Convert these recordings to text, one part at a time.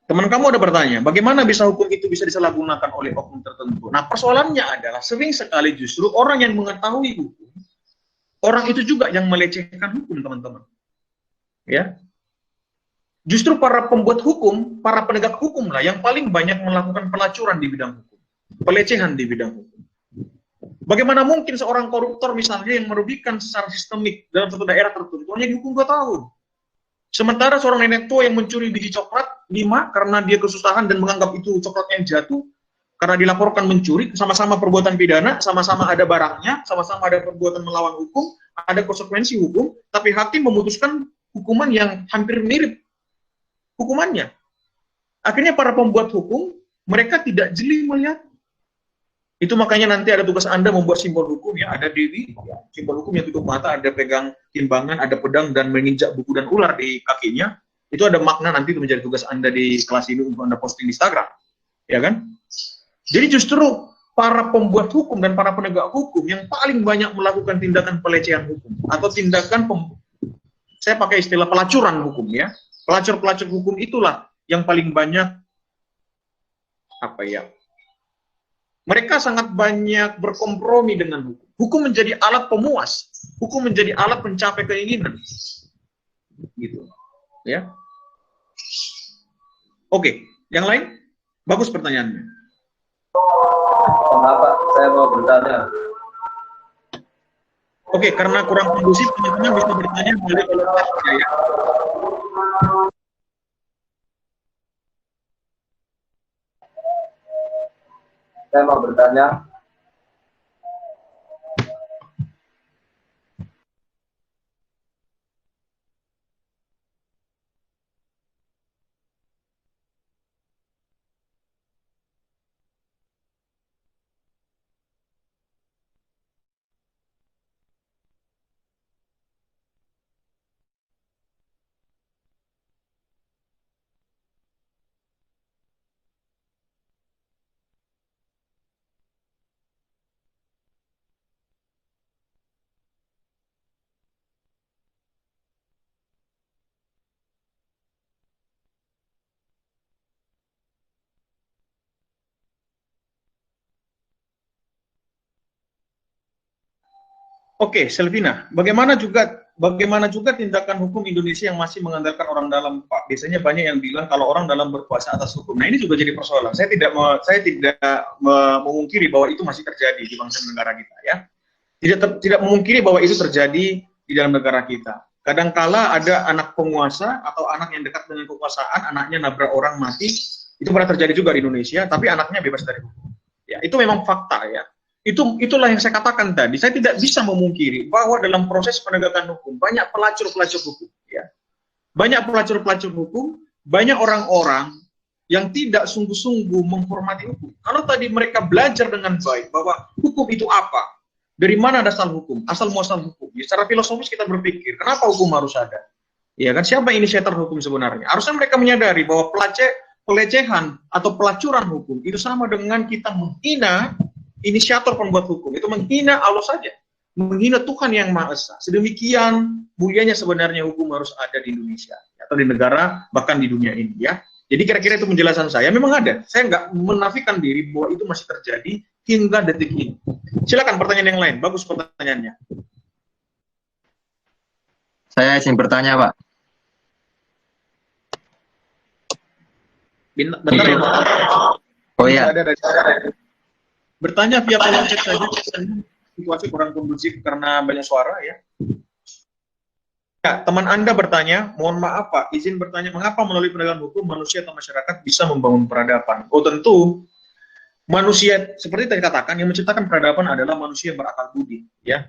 Teman kamu ada bertanya, bagaimana bisa hukum itu bisa disalahgunakan oleh oknum tertentu? Nah, persoalannya adalah sering sekali justru orang yang mengetahui hukum, orang itu juga yang melecehkan hukum, teman-teman. Ya, justru para pembuat hukum, para penegak hukum lah yang paling banyak melakukan pelacuran di bidang hukum, pelecehan di bidang hukum. Bagaimana mungkin seorang koruptor misalnya yang merugikan secara sistemik dalam satu daerah tertentu hanya dihukum 2 tahun? Sementara seorang nenek tua yang mencuri biji coklat 5 karena dia kesusahan dan menganggap itu coklatnya yang jatuh, karena dilaporkan mencuri, sama-sama perbuatan pidana, sama-sama ada barangnya, sama-sama ada perbuatan melawan hukum, ada konsekuensi hukum, tapi hakim memutuskan hukuman yang hampir mirip hukumannya. Akhirnya para pembuat hukum, mereka tidak jeli melihat. Itu makanya nanti ada tugas Anda membuat simbol hukum, ya, ada dewi, ya, simbol hukum yang tutup mata, ada pegang timbangan, ada pedang, dan menginjak buku dan ular di kakinya. Itu ada makna nanti itu menjadi tugas Anda di kelas ini untuk Anda posting di Instagram. Ya kan? Jadi justru para pembuat hukum dan para penegak hukum yang paling banyak melakukan tindakan pelecehan hukum, atau tindakan, saya pakai istilah pelacuran hukum, ya. Pelacur-pelacur hukum itulah yang paling banyak, mereka sangat banyak berkompromi dengan hukum. Hukum menjadi alat pemuas, hukum menjadi alat pencapai keinginan, gitu, ya. Oke, yang lain? Bagus pertanyaannya. Maaf Pak, saya mau bertanya. Oke, karena kurang kondusif, teman-teman bisa bertanya melalui kolom chat ya. Saya mau bertanya. Oke, Selvina, bagaimana juga tindakan hukum Indonesia yang masih mengandalkan orang dalam, Pak? Biasanya banyak yang bilang kalau orang dalam berkuasa atas hukum. Nah, ini juga jadi persoalan. Saya tidak memungkiri bahwa itu masih terjadi di bangsa negara kita, ya. Tidak memungkiri bahwa itu terjadi di dalam negara kita. Kadangkala ada anak penguasa atau anak yang dekat dengan kekuasaan, anaknya nabrak orang mati, itu pernah terjadi juga di Indonesia, tapi anaknya bebas dari hukum. Ya, itu memang fakta, ya. Itulah yang saya katakan tadi. Saya tidak bisa memungkiri bahwa dalam proses penegakan hukum banyak pelacur-pelacur hukum, ya. Banyak pelacur-pelacur hukum, banyak orang-orang yang tidak sungguh-sungguh menghormati hukum. Kalau tadi mereka belajar dengan baik bahwa hukum itu apa, dari mana dasar hukum, asal muasal hukum. Ya, secara filosofis kita berpikir, kenapa hukum harus ada? Ya kan, siapa inisiator hukum sebenarnya? Harusnya mereka menyadari bahwa pelecehan atau pelacuran hukum itu sama dengan kita menghina inisiator pembuat hukum, itu menghina Allah saja, menghina Tuhan yang Maha Esa. Sedemikian mulianya sebenarnya hukum harus ada di Indonesia, atau di negara, bahkan di dunia ini, ya. Jadi kira-kira itu penjelasan saya. Memang ada, saya nggak menafikan diri bahwa itu masih terjadi hingga detik ini. Silakan pertanyaan yang lain, bagus pertanyaannya. Saya ingin bertanya, Pak. Bentar ya, Pak. Oh iya. Bertanya via kolom chat saja, situasi kurang kondusif karena banyak suara, ya. Ya, teman Anda bertanya, mohon maaf Pak, izin bertanya, mengapa melalui penegakan hukum manusia atau masyarakat bisa membangun peradaban? Oh tentu, manusia, seperti tadi katakan, yang menciptakan peradaban adalah manusia yang berakal budi, ya.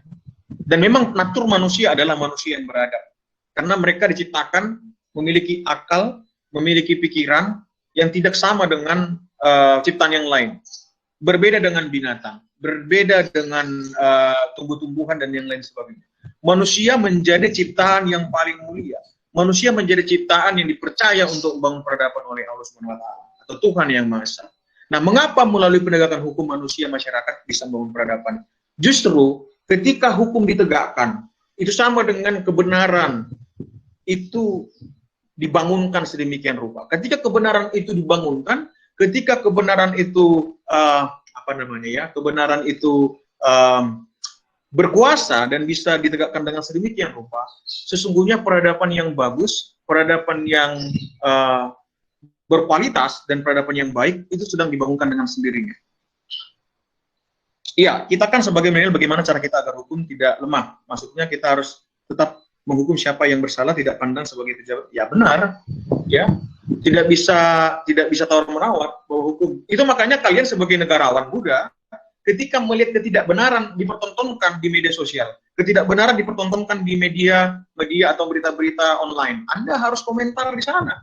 Dan memang natur manusia adalah manusia yang beradab. Karena mereka diciptakan memiliki akal, memiliki pikiran yang tidak sama dengan ciptaan yang lain. Berbeda dengan binatang, berbeda dengan tumbuh-tumbuhan dan yang lain sebagainya. Manusia menjadi ciptaan yang paling mulia. Manusia menjadi ciptaan yang dipercaya untuk membangun peradaban oleh Allah SWT atau Tuhan yang Maha Esa. Nah, mengapa melalui penegakan hukum manusia masyarakat bisa membangun peradaban? Justru ketika hukum ditegakkan, itu sama dengan kebenaran itu dibangunkan sedemikian rupa. Ketika kebenaran itu dibangunkan, ketika kebenaran itu kebenaran itu berkuasa dan bisa ditegakkan dengan sedemikian rupa, sesungguhnya peradaban yang bagus, peradaban yang berkualitas dan peradaban yang baik itu sedang dibangunkan dengan sendirinya. Iya, kita kan sebagai milenial bagaimana cara kita agar hukum tidak lemah. Maksudnya kita harus tetap menghukum siapa yang bersalah, tidak pandang sebagai pejabat. Ya benar, ya. Tidak bisa tawar-menawar bahwa hukum. Itu makanya kalian sebagai negarawan muda, ketika melihat ketidakbenaran dipertontonkan di media sosial, ketidakbenaran dipertontonkan di media atau berita-berita online, Anda harus komentar di sana.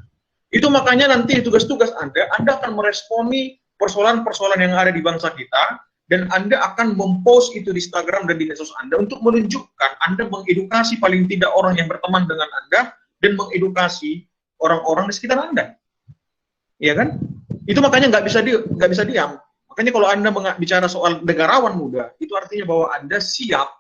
Itu makanya nanti tugas-tugas Anda akan meresponi persoalan-persoalan yang ada di bangsa kita, dan Anda akan mempost itu di Instagram dan di medsos Anda untuk menunjukkan Anda mengedukasi paling tidak orang yang berteman dengan Anda dan mengedukasi orang-orang di sekitar Anda. Iya kan? Itu makanya nggak bisa diam. Makanya kalau Anda bicara soal negarawan muda, itu artinya bahwa Anda siap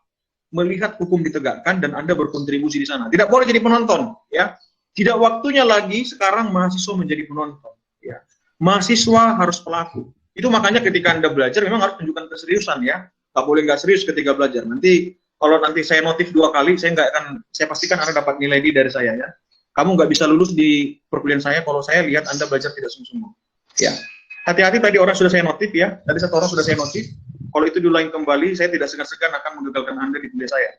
melihat hukum ditegakkan dan Anda berkontribusi di sana. Tidak boleh jadi penonton, ya. Tidak waktunya lagi sekarang mahasiswa menjadi penonton, ya. Mahasiswa harus pelaku. Itu makanya ketika Anda belajar memang harus tunjukkan keseriusan, ya. Nggak boleh nggak serius ketika belajar. Nanti kalau nanti saya notif 2 kali, saya pastikan Anda dapat nilai D dari saya, ya. Kamu nggak bisa lulus di perkuliahan saya kalau saya lihat Anda belajar tidak sungguh-sungguh. Ya. Hati-hati, tadi orang sudah saya notif, ya. Tadi 1 orang sudah saya notif. Kalau itu diulangi kembali, saya tidak segan-segan akan menggagalkan Anda di kuliah saya.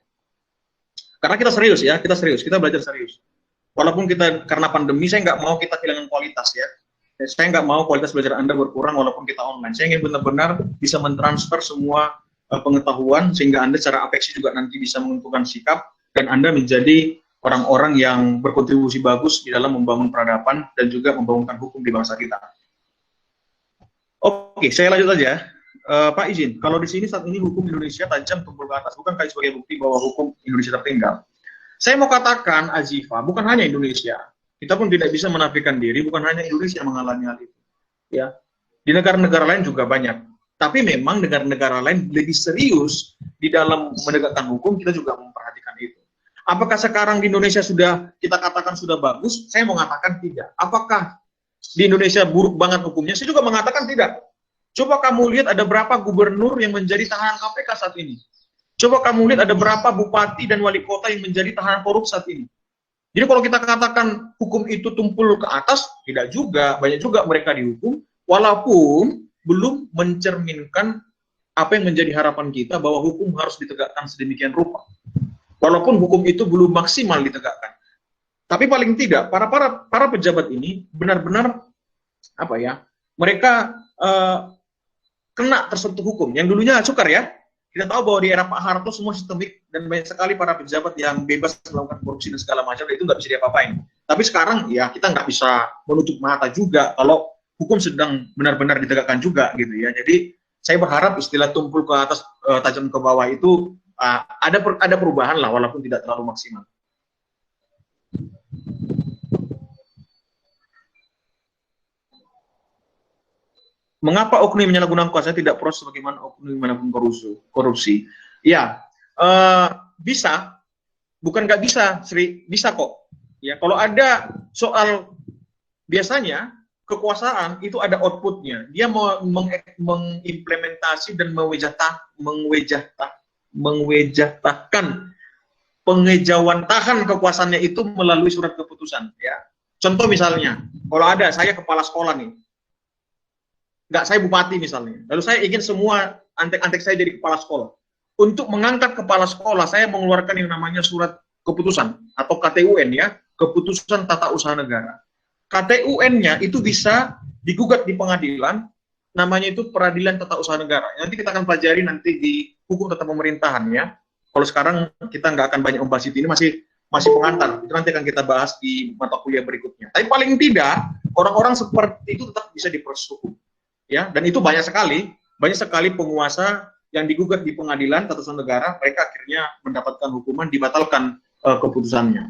Karena kita serius, ya. Kita serius, kita belajar serius. Walaupun kita karena pandemi, saya nggak mau kita kehilangan kualitas, ya. Saya nggak mau kualitas belajar Anda berkurang walaupun kita online. Saya ingin benar-benar bisa mentransfer semua pengetahuan sehingga Anda secara afeksi juga nanti bisa menentukan sikap dan Anda menjadi orang-orang yang berkontribusi bagus di dalam membangun peradaban dan juga membangunkan hukum di bangsa kita. Oke, saya lanjut aja. Pak izin, kalau di sini saat ini hukum Indonesia tajam tumpul ke atas, bukan sebagai bukti bahwa hukum Indonesia tertinggal. Saya mau katakan, Azifa, bukan hanya Indonesia. Kita pun tidak bisa menafikan diri, bukan hanya Indonesia yang mengalami hal itu. Ya. Di negara-negara lain juga banyak. Tapi memang negara-negara lain lebih serius di dalam menegakkan hukum, kita juga memperhatikan itu. Apakah sekarang di Indonesia sudah, kita katakan sudah bagus? Saya mau mengatakan tidak. Apakah di Indonesia buruk banget hukumnya? Saya juga mengatakan tidak. Coba kamu lihat ada berapa gubernur yang menjadi tahanan KPK saat ini. Coba kamu lihat ada berapa bupati dan wali kota yang menjadi tahanan korupsi saat ini. Jadi kalau kita katakan hukum itu tumpul ke atas, tidak juga. Banyak juga mereka dihukum, walaupun belum mencerminkan apa yang menjadi harapan kita bahwa hukum harus ditegakkan sedemikian rupa. Walaupun hukum itu belum maksimal ditegakkan. Tapi paling tidak, para pejabat ini benar-benar, mereka kena tersentuh hukum. Yang dulunya sukar, ya. Kita tahu bahwa di era Pak Harto semua sistemik dan banyak sekali para pejabat yang bebas melakukan korupsi dan segala macam, itu nggak bisa diapa-apain. Tapi sekarang ya kita nggak bisa menutup mata juga kalau hukum sedang benar-benar ditegakkan juga gitu ya. Jadi saya berharap istilah tumpul ke atas tajam ke bawah itu ada perubahan lah walaupun tidak terlalu maksimal. Mengapa oknum menyalahgunakan kuasa tidak proses bagaimana oknum manapun korupsi? Ya, bisa, bukan nggak bisa, Sri, bisa kok. Ya, kalau ada soal biasanya kekuasaan itu ada outputnya. Dia mau mengimplementasi dan mengwejahtakan pengejawantahan kekuasaannya itu melalui surat keputusan. Ya, contoh misalnya, kalau ada saya kepala sekolah nih. Nggak, saya bupati misalnya, lalu saya ingin semua antek-antek saya jadi kepala sekolah. Untuk mengangkat kepala sekolah, saya mengeluarkan yang namanya surat keputusan, atau KTUN ya, Keputusan Tata Usaha Negara. KTUN-nya itu bisa digugat di pengadilan, namanya itu Peradilan Tata Usaha Negara. Nanti kita akan pelajari nanti di hukum tata pemerintahan ya. Kalau sekarang kita nggak akan banyak membahas itu, ini masih pengantar, itu nanti akan kita bahas di mata kuliah berikutnya. Tapi paling tidak, orang-orang seperti itu tetap bisa diproses hukum. Ya, dan itu banyak sekali penguasa yang digugat di pengadilan tata usaha negara, mereka akhirnya mendapatkan hukuman, dibatalkan keputusannya.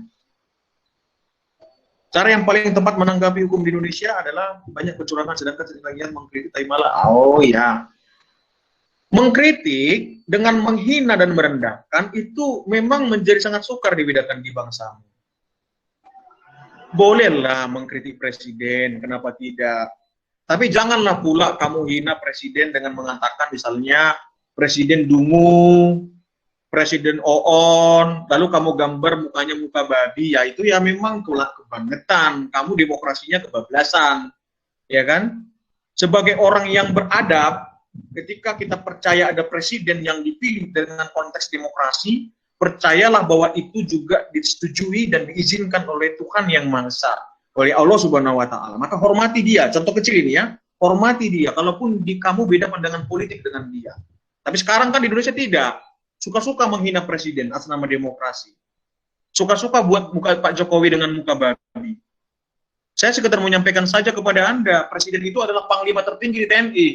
Cara yang paling tepat menanggapi hukum di Indonesia adalah banyak kecurangan sedangkan sebagian mengkritik tapi malah, oh ya, Mengkritik dengan menghina dan merendahkan itu memang menjadi sangat sukar dibedakan di bangsamu. Bolehlah mengkritik presiden, kenapa tidak? Tapi janganlah pula kamu hina presiden dengan mengatakan misalnya presiden dungu, presiden oon, lalu kamu gambar mukanya muka babi, ya itu ya memang kebangetan. Kamu demokrasinya kebablasan, ya kan? Sebagai orang yang beradab, ketika kita percaya ada presiden yang dipilih dengan konteks demokrasi, percayalah bahwa itu juga disetujui dan diizinkan oleh Tuhan Yang Maha Esa, oleh Allah Subhanahu wa Ta'ala. Maka hormati dia. Contoh kecil ini ya, hormati dia. Kalaupun kamu beda pandangan politik dengan dia. Tapi sekarang kan di Indonesia tidak. Suka-suka menghina presiden atas nama demokrasi. Suka-suka buat muka Pak Jokowi dengan muka babi. Saya sekedar menyampaikan saja kepada Anda, presiden itu adalah panglima tertinggi di TNI.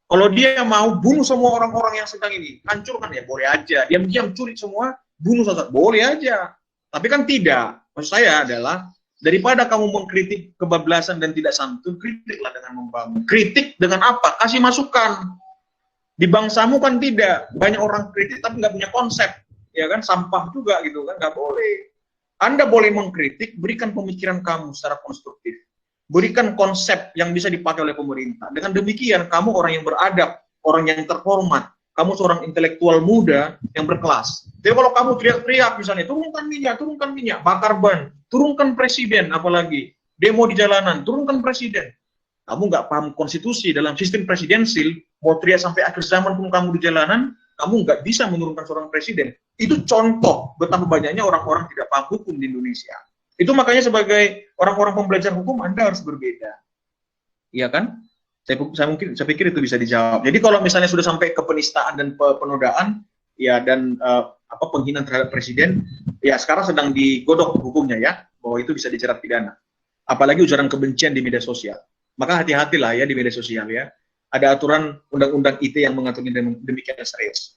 Kalau dia mau bunuh semua orang-orang yang sedang ini, hancurkan ya boleh aja. Diam-diam curi semua, bunuh saja, boleh aja. Tapi kan tidak. Maksud saya adalah, daripada kamu mengkritik kebablasan dan tidak santun, kritiklah dengan membangun. Kritik dengan apa? Kasih masukan. Di bangsamu kan tidak. Banyak orang kritik tapi nggak punya konsep. Ya kan, sampah juga gitu kan, nggak boleh. Anda boleh mengkritik, berikan pemikiran kamu secara konstruktif. Berikan konsep yang bisa dipakai oleh pemerintah. Dengan demikian, kamu orang yang beradab, orang yang terhormat. Kamu seorang intelektual muda yang berkelas. Jadi kalau kamu teriak-teriak misalnya, turunkan minyak, bakar ban, turunkan presiden, apalagi demo di jalanan, turunkan presiden. Kamu nggak paham konstitusi dalam sistem presidensil, mau teriak sampai akhir zaman pun kamu di jalanan, kamu nggak bisa menurunkan seorang presiden. Itu contoh betapa banyaknya orang-orang tidak paham hukum di Indonesia. Itu makanya sebagai orang-orang pembelajar hukum, Anda harus berbeda. Iya kan? Saya pikir itu bisa dijawab. Jadi kalau misalnya sudah sampai ke penistaan dan penodaan, ya dan penghinaan terhadap presiden, ya sekarang sedang digodok hukumnya ya, bahwa itu bisa dijerat pidana. Apalagi ujaran kebencian di media sosial. Maka hati-hatilah ya di media sosial ya. Ada aturan undang-undang ITE yang mengaturnya demikian serius.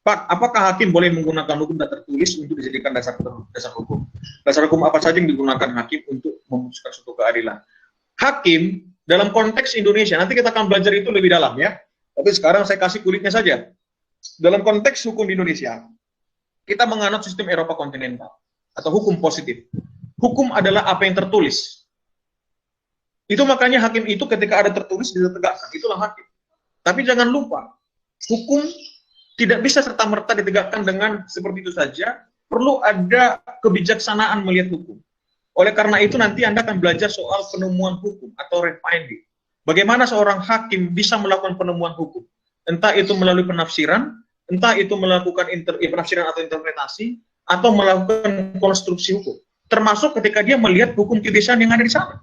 Pak, apakah hakim boleh menggunakan hukum tak tertulis untuk dijadikan dasar hukum? Dasar hukum apa saja yang digunakan hakim untuk memutuskan suatu keadilan? Hakim dalam konteks Indonesia, nanti kita akan belajar itu lebih dalam ya. Tapi sekarang saya kasih kulitnya saja. Dalam konteks hukum di Indonesia, kita menganut sistem Eropa kontinental atau hukum positif. Hukum adalah apa yang tertulis. Itu makanya hakim itu ketika ada tertulis ditegakkan, itulah hakim. Tapi jangan lupa, hukum tidak bisa serta-merta ditegakkan dengan seperti itu saja, perlu ada kebijaksanaan melihat hukum. Oleh karena itu nanti Anda akan belajar soal penemuan hukum atau refining. Bagaimana seorang hakim bisa melakukan penemuan hukum. Entah itu melalui penafsiran, entah itu melakukan penafsiran atau interpretasi, atau melakukan konstruksi hukum. Termasuk ketika dia melihat hukum kebiasaan yang ada di sana.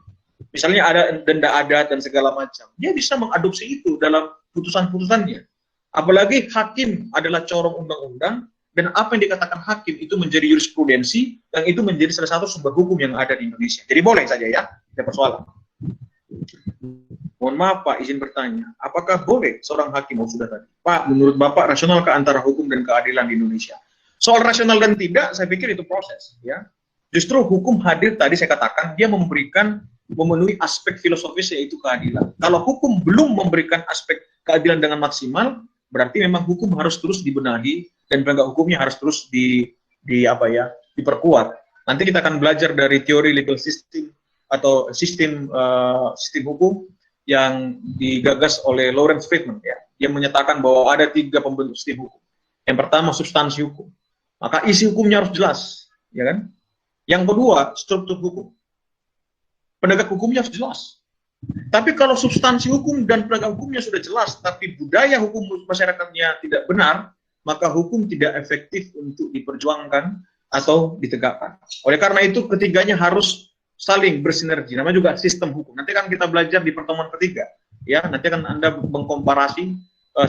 Misalnya ada denda adat dan segala macam. Dia bisa mengadopsi itu dalam putusan-putusannya. Apalagi hakim adalah corong undang-undang, dan apa yang dikatakan hakim itu menjadi jurisprudensi, yang itu menjadi salah satu sumber hukum yang ada di Indonesia. Jadi boleh saja ya, tidak persoalan. Mohon maaf Pak, izin bertanya, apakah boleh seorang hakim, sudah tadi, Pak, menurut Bapak rasionalkah antara hukum dan keadilan di Indonesia? Soal rasional dan tidak, saya pikir itu proses. Ya. Justru hukum hadir tadi saya katakan, dia memenuhi aspek filosofis yaitu keadilan. Kalau hukum belum memberikan aspek keadilan dengan maksimal, berarti memang hukum harus terus dibenahi dan penegak hukumnya harus terus diperkuat. Nanti kita akan belajar dari teori legal system atau sistem hukum yang digagas oleh Lawrence Friedman ya. Dia menyatakan bahwa ada 3 pembentuk sistem hukum. Yang pertama substansi hukum. Maka isi hukumnya harus jelas, ya kan? Yang kedua, struktur hukum. Penegak hukumnya harus jelas. Tapi kalau substansi hukum dan penegak hukumnya sudah jelas, tapi budaya hukum masyarakatnya tidak benar, maka hukum tidak efektif untuk diperjuangkan atau ditegakkan. Oleh karena itu, ketiganya harus saling bersinergi. Namanya juga sistem hukum. Nanti kan kita belajar di pertemuan ketiga. Ya, nanti akan Anda mengkomparasi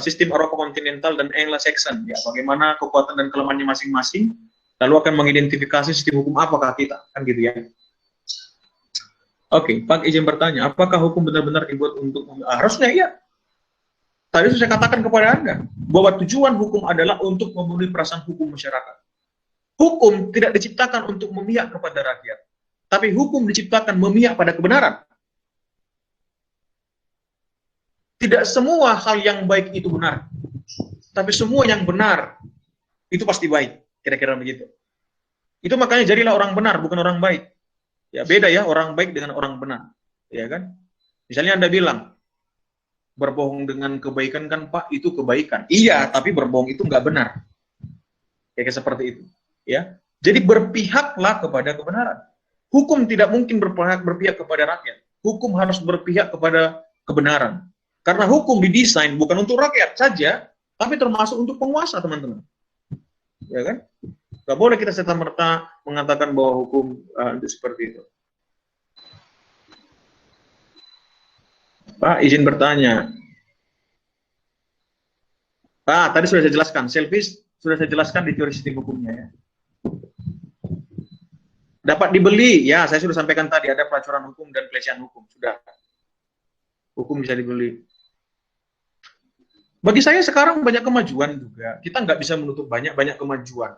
sistem Eropa kontinental dan Anglo-Saxon. Ya, bagaimana kekuatan dan kelemahannya masing-masing, lalu akan mengidentifikasi sistem hukum apakah kita. Kan gitu ya. Oke, Pak izin bertanya, apakah hukum benar-benar dibuat untuk harusnya iya. Tadi saya katakan kepada Anda bahwa tujuan hukum adalah untuk memenuhi perasaan hukum masyarakat. Hukum tidak diciptakan untuk memihak kepada rakyat, tapi hukum diciptakan memihak pada kebenaran. Tidak semua hal yang baik itu benar. tapi semua yang benar itu pasti baik, kira-kira begitu. Itu makanya jadilah orang benar, bukan orang baik. Ya beda ya orang baik dengan orang benar, ya kan? Misalnya Anda bilang berbohong dengan kebaikan kan Pak itu kebaikan. Iya, tapi berbohong itu nggak benar. Kayak seperti itu, ya. Jadi berpihaklah kepada kebenaran. Hukum tidak mungkin berpihak kepada rakyat. Hukum harus berpihak kepada kebenaran. Karena hukum didesain bukan untuk rakyat saja, tapi termasuk untuk penguasa, teman-teman. Ya kan? Gak boleh kita serta-merta mengatakan bahwa hukum itu seperti itu. Pak, izin bertanya. Pak, tadi sudah saya jelaskan. Selfish sudah saya jelaskan di teori sistem hukumnya ya. Dapat dibeli, ya saya sudah sampaikan tadi ada pelacuran hukum dan pelecehan hukum. Sudah. Hukum bisa dibeli. Bagi saya sekarang banyak kemajuan juga. Kita nggak bisa menutup banyak kemajuan.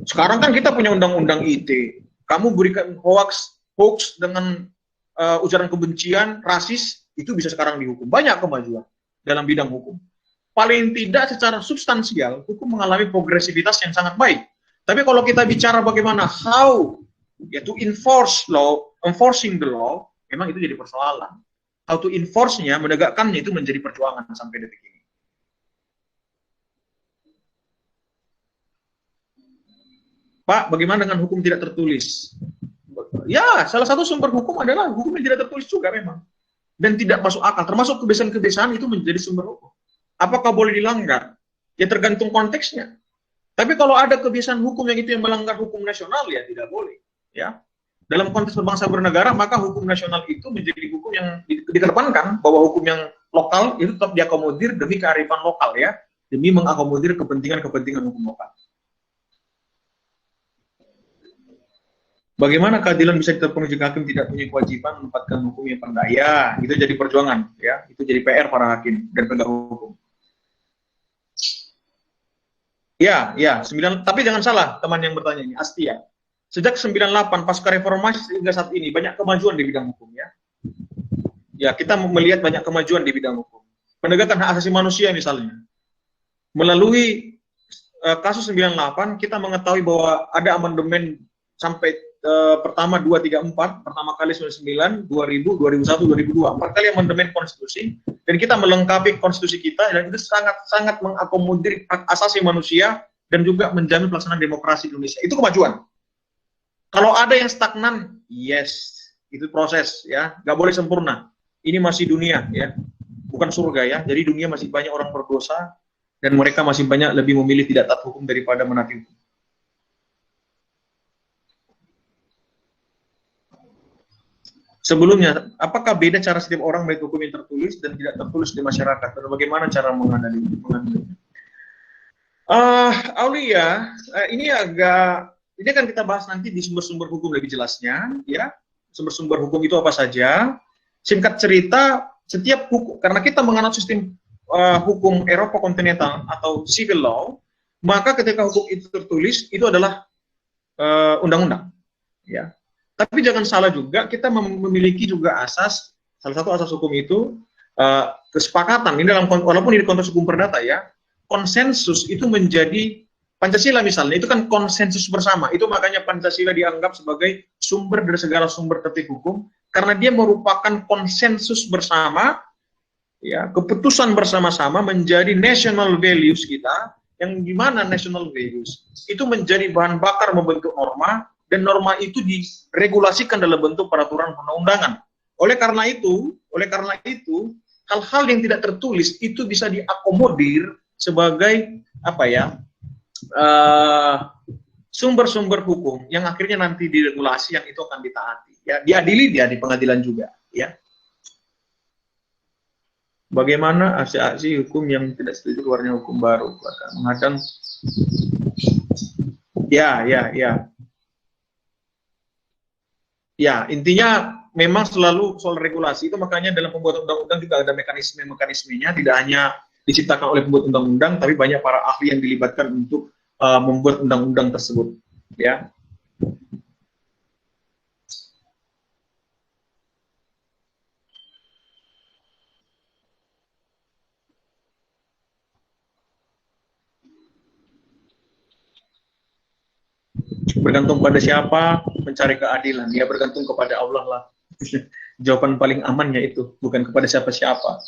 Sekarang kan kita punya undang-undang ITE. Kamu berikan hoax dengan ujaran kebencian, rasis, itu bisa sekarang dihukum. Banyak kemajuan dalam bidang hukum. Paling tidak secara substansial, hukum mengalami progresivitas yang sangat baik. Tapi kalau kita bicara bagaimana how ya to enforcing the law, memang itu jadi persoalan. How to enforce-nya, menegakkannya itu menjadi perjuangan sampai detik ini. Pak, bagaimana dengan hukum tidak tertulis? Ya, salah satu sumber hukum adalah hukum yang tidak tertulis juga memang. Dan tidak masuk akal, termasuk kebiasaan-kebiasaan itu menjadi sumber hukum. Apakah boleh dilanggar? Ya tergantung konteksnya. Tapi kalau ada kebiasaan hukum yang itu yang melanggar hukum nasional, ya tidak boleh. Ya, dalam konteks berbangsa bernegara, maka hukum nasional itu menjadi hukum yang dikedepankan, bahwa hukum yang lokal itu tetap diakomodir demi kearifan lokal ya, demi mengakomodir kepentingan hukum lokal. Bagaimana keadilan bisa diterapkan jika hakim tidak punya kewajiban menempatkan hukum yang pendaya? Itu jadi perjuangan, ya. Itu jadi PR para hakim dan penegak hukum. Ya, tapi jangan salah teman yang bertanya ini, Astia. Sejak 98 pasca reformasi hingga saat ini banyak kemajuan di bidang hukum ya. Ya, kita melihat banyak kemajuan di bidang hukum. Penegakan hak asasi manusia misalnya. Melalui kasus 98 kita mengetahui bahwa ada amandemen sampai pertama 234, pertama kali 99, 2000, 2001, 2002. 4 kali amandemen konstitusi dan kita melengkapi konstitusi kita dan itu sangat mengakomodir hak asasi manusia dan juga menjamin pelaksanaan demokrasi Indonesia. Itu kemajuan. Kalau ada yang stagnan, yes, itu proses ya, nggak boleh sempurna. Ini masih dunia ya, bukan surga ya. Jadi dunia masih banyak orang berdosa dan mereka masih banyak lebih memilih tidak taat hukum daripada menaati hukum. Sebelumnya, apakah beda cara setiap orang baik hukum yang tertulis dan tidak tertulis di masyarakat? Dan bagaimana cara mengadilinya? Aulia, ini akan kita bahas nanti di sumber-sumber hukum lebih jelasnya, ya. Sumber-sumber hukum itu apa saja? Singkat cerita, setiap hukum, karena kita menganut sistem hukum Eropa kontinental atau civil law, maka ketika hukum itu tertulis, itu adalah undang-undang, ya. Tapi jangan salah juga, kita memiliki juga asas, salah satu asas hukum itu kesepakatan. Ini walaupun ini konteks hukum perdata ya, konsensus itu menjadi Pancasila misalnya, itu kan konsensus bersama. Itu makanya Pancasila dianggap sebagai sumber dari segala sumber tertib hukum, karena dia merupakan konsensus bersama, ya, keputusan bersama-sama menjadi national values kita, yang dimana national values itu menjadi bahan bakar membentuk norma, dan norma itu diregulasikan dalam bentuk peraturan perundang-undangan. Oleh karena itu, hal-hal yang tidak tertulis itu bisa diakomodir sebagai sumber-sumber hukum yang akhirnya nanti diregulasi yang itu akan ditaati. Ya, diadili dia di pengadilan juga. Ya. Bagaimana aksi-aksi hukum yang tidak setuju keluarnya hukum baru menghadang? Ya, intinya memang selalu soal regulasi itu, makanya dalam pembuatan undang-undang juga ada mekanismenya, tidak hanya diciptakan oleh pembuat undang-undang, tapi banyak para ahli yang dilibatkan untuk membuat undang-undang tersebut. Ya. Bergantung pada siapa, mencari keadilan. Ya bergantung kepada Allah lah. Jawaban paling amannya itu, bukan kepada siapa-siapa.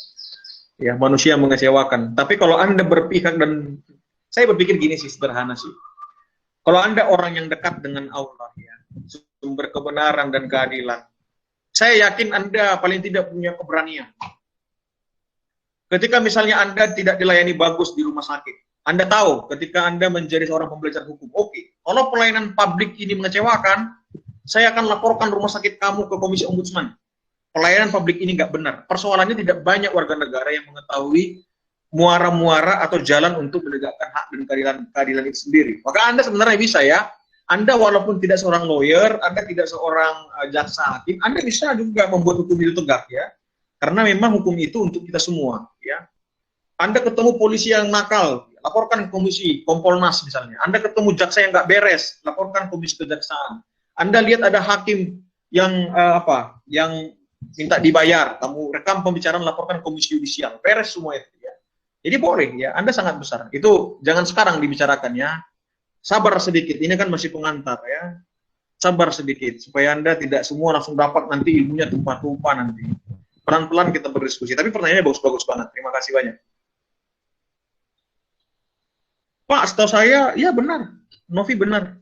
Ya, manusia mengecewakan. Tapi kalau Anda berpihak, dan saya berpikir gini sih, sederhana sih. Kalau Anda orang yang dekat dengan Allah, ya, sumber kebenaran dan keadilan, saya yakin Anda paling tidak punya keberanian. Ketika misalnya Anda tidak dilayani bagus di rumah sakit, Anda tahu ketika Anda menjadi seorang pembelajar hukum, oke, kalau pelayanan publik ini mengecewakan, saya akan laporkan rumah sakit kamu ke Komisi Ombudsman. Pelayanan publik ini nggak benar. Persoalannya tidak banyak warga negara yang mengetahui muara-muara atau jalan untuk menegakkan hak dan keadilan itu sendiri. Maka Anda sebenarnya bisa ya, Anda walaupun tidak seorang lawyer, Anda tidak seorang jaksa hakim, Anda bisa juga membuat hukum itu tegak ya. Karena memang hukum itu untuk kita semua ya. Anda ketemu polisi yang nakal, laporkan komisi, Kompolnas misalnya. Anda ketemu jaksa yang nggak beres, laporkan komisi kejaksaan. Anda lihat ada hakim yang yang minta dibayar, kamu rekam pembicaraan, laporkan komisi yudisial, beres semua itu ya. Jadi boleh ya, Anda sangat besar. Itu jangan sekarang dibicarakan ya. Sabar sedikit, ini kan masih pengantar ya. Sabar sedikit supaya Anda tidak semua langsung dapat nanti ilmunya tumpah-tumpah nanti. Pelan-pelan kita berdiskusi. Tapi pertanyaannya bagus-bagus banget. Terima kasih banyak. Pak, setahu saya ya benar. Novi benar.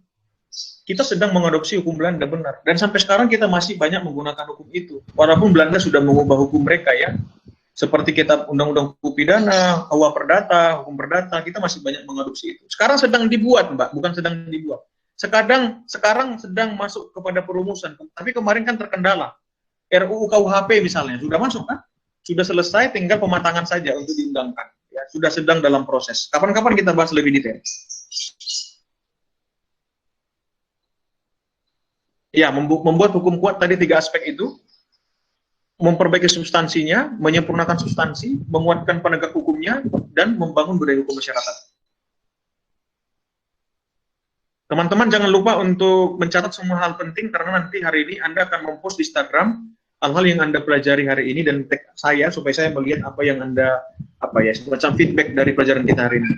Kita sedang mengadopsi hukum Belanda, benar. Dan sampai sekarang kita masih banyak menggunakan hukum itu. Walaupun Belanda sudah mengubah hukum mereka ya. Seperti kitab Undang-Undang Hukum Pidana, KUA Perdata, Hukum Perdata, kita masih banyak mengadopsi itu. Sekarang sedang dibuat, Mbak, bukan sedang dibuat. Sekarang sedang masuk kepada perumusan. Tapi kemarin kan terkendala. RUU KUHP misalnya, sudah masuk kan? Sudah selesai, tinggal pematangan saja untuk diundangkan. Ya, sudah sedang dalam proses. Kapan-kapan kita bahas lebih detail. Ya, membuat hukum kuat tadi 3 aspek itu, memperbaiki substansinya, menyempurnakan substansi, menguatkan penegak hukumnya, dan membangun budaya hukum masyarakat. Teman-teman jangan lupa untuk mencatat semua hal penting, karena nanti hari ini Anda akan mempost di Instagram hal-hal yang Anda pelajari hari ini, dan tag saya supaya saya melihat apa yang Anda, semacam feedback dari pelajaran kita hari ini.